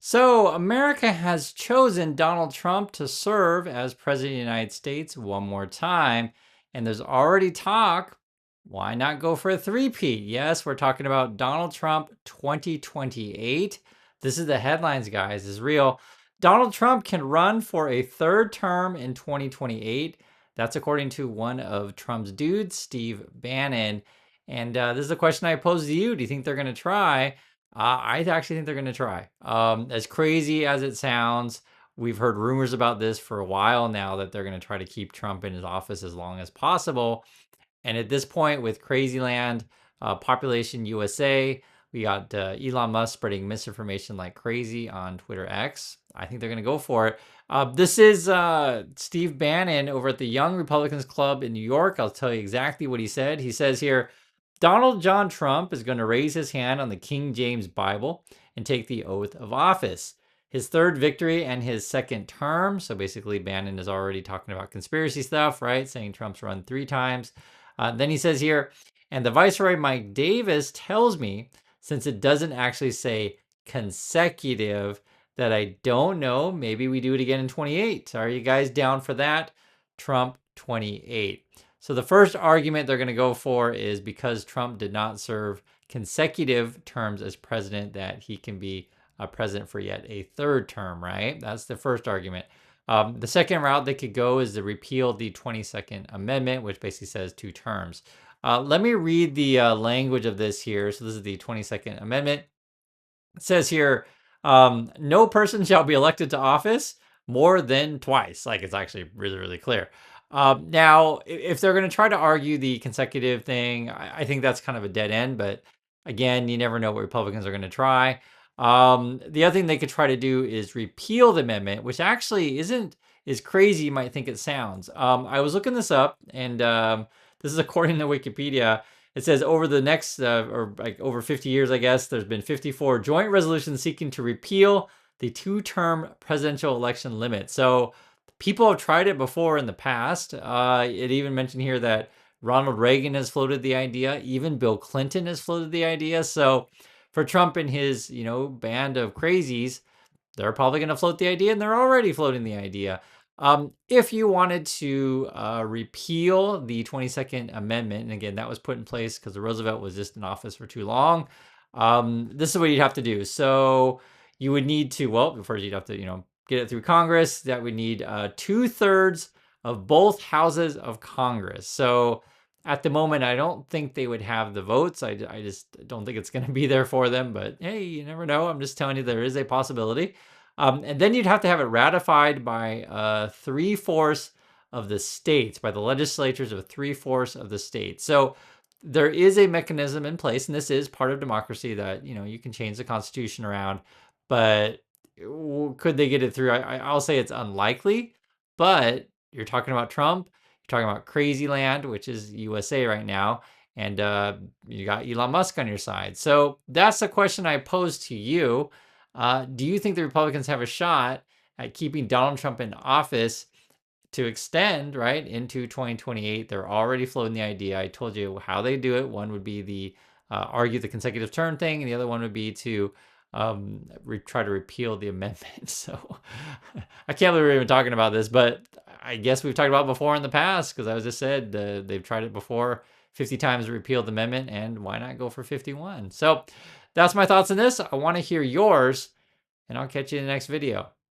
So, America has chosen Donald Trump to serve as President of the United States one more time. And there's already talk. Why not go for a three-peat? Yes, we're talking about Donald Trump 2028. This is the headlines, guys. This is real. Donald Trump can run for a third term in 2028. That's according to one of Trump's dudes, Steve Bannon. And this is a question I pose to you. Do you think they're going to try? I actually think they're going to try. As crazy as it sounds, we've heard rumors about this for a while now that they're going to try to keep Trump in his office as long as possible. And at this point, with Crazyland, Population USA, we got Elon Musk spreading misinformation like crazy on Twitter X. I think they're going to go for it. This is Steve Bannon over at the Young Republicans Club in New York. I'll tell you exactly what he said. He says here, Donald John Trump is going to raise his hand on the King James Bible and take the oath of office. His third victory and his second term. So basically, Bannon is already talking about conspiracy stuff, right? Saying Trump's run 3 times. Then he says here, and the Viceroy Mike Davis tells me, since it doesn't actually say consecutive, that I don't know. Maybe we do it again in 28. Are you guys down for that? Trump 28. So the first argument they're going to go for is because Trump did not serve consecutive terms as president, that he can be a president for yet a third term, right? That's the first argument. The second route they could go is to repeal the 22nd Amendment, which basically says 2 terms. Let me read the language of this here. So this is the 22nd Amendment. It says here, no person shall be elected to office more than twice. Like, it's actually really, really clear. Now, if they're going to try to argue the consecutive thing, I think that's kind of a dead end. But again, you never know what Republicans are going to try. The other thing they could try to do is repeal the amendment, which actually isn't as crazy you might think it sounds. I was looking this up, and this is according to Wikipedia. It says over the next, or like over 50 years, I guess, there's been 54 joint resolutions seeking to repeal the 2-term presidential election limit. So people have tried it before in the past. It even mentioned here that Ronald Reagan has floated the idea. Even Bill Clinton has floated the idea. So for Trump and his, band of crazies, they're probably going to float the idea, and they're already floating the idea. If you wanted to repeal the 22nd Amendment, and again, that was put in place because Roosevelt was just in office for too long, this is what you'd have to do. So you would need to, well, first you'd have to, get it through Congress. That would need 2/3 of both houses of Congress. So at the moment, I don't think they would have the votes. I just don't think it's going to be there for them. But hey, you never know. I'm just telling you there is a possibility. And then you'd have to have it ratified by 3/4 of the states, by the legislatures of 3/4 of the states. So there is a mechanism in place, and this is part of democracy, that you can change the Constitution around. But could they get it through? I'll say it's unlikely. But you're talking about Trump. You're talking about crazy land, which is USA right now, and you got Elon Musk on your side. So that's the question I pose to you. Do you think the Republicans have a shot at keeping Donald Trump in office to extend, right, into 2028? They're already floating the idea. I told you how they do it. One would be the argue the consecutive term thing, and the other one would be to try to repeal the amendment. So I can't believe we're even talking about this, but I guess we've talked about it before in the past, because I was just said they've tried it before 50 times to repeal the amendment, and why not go for 51? So that's my thoughts on this. I want to hear yours, and I'll catch you in the next video.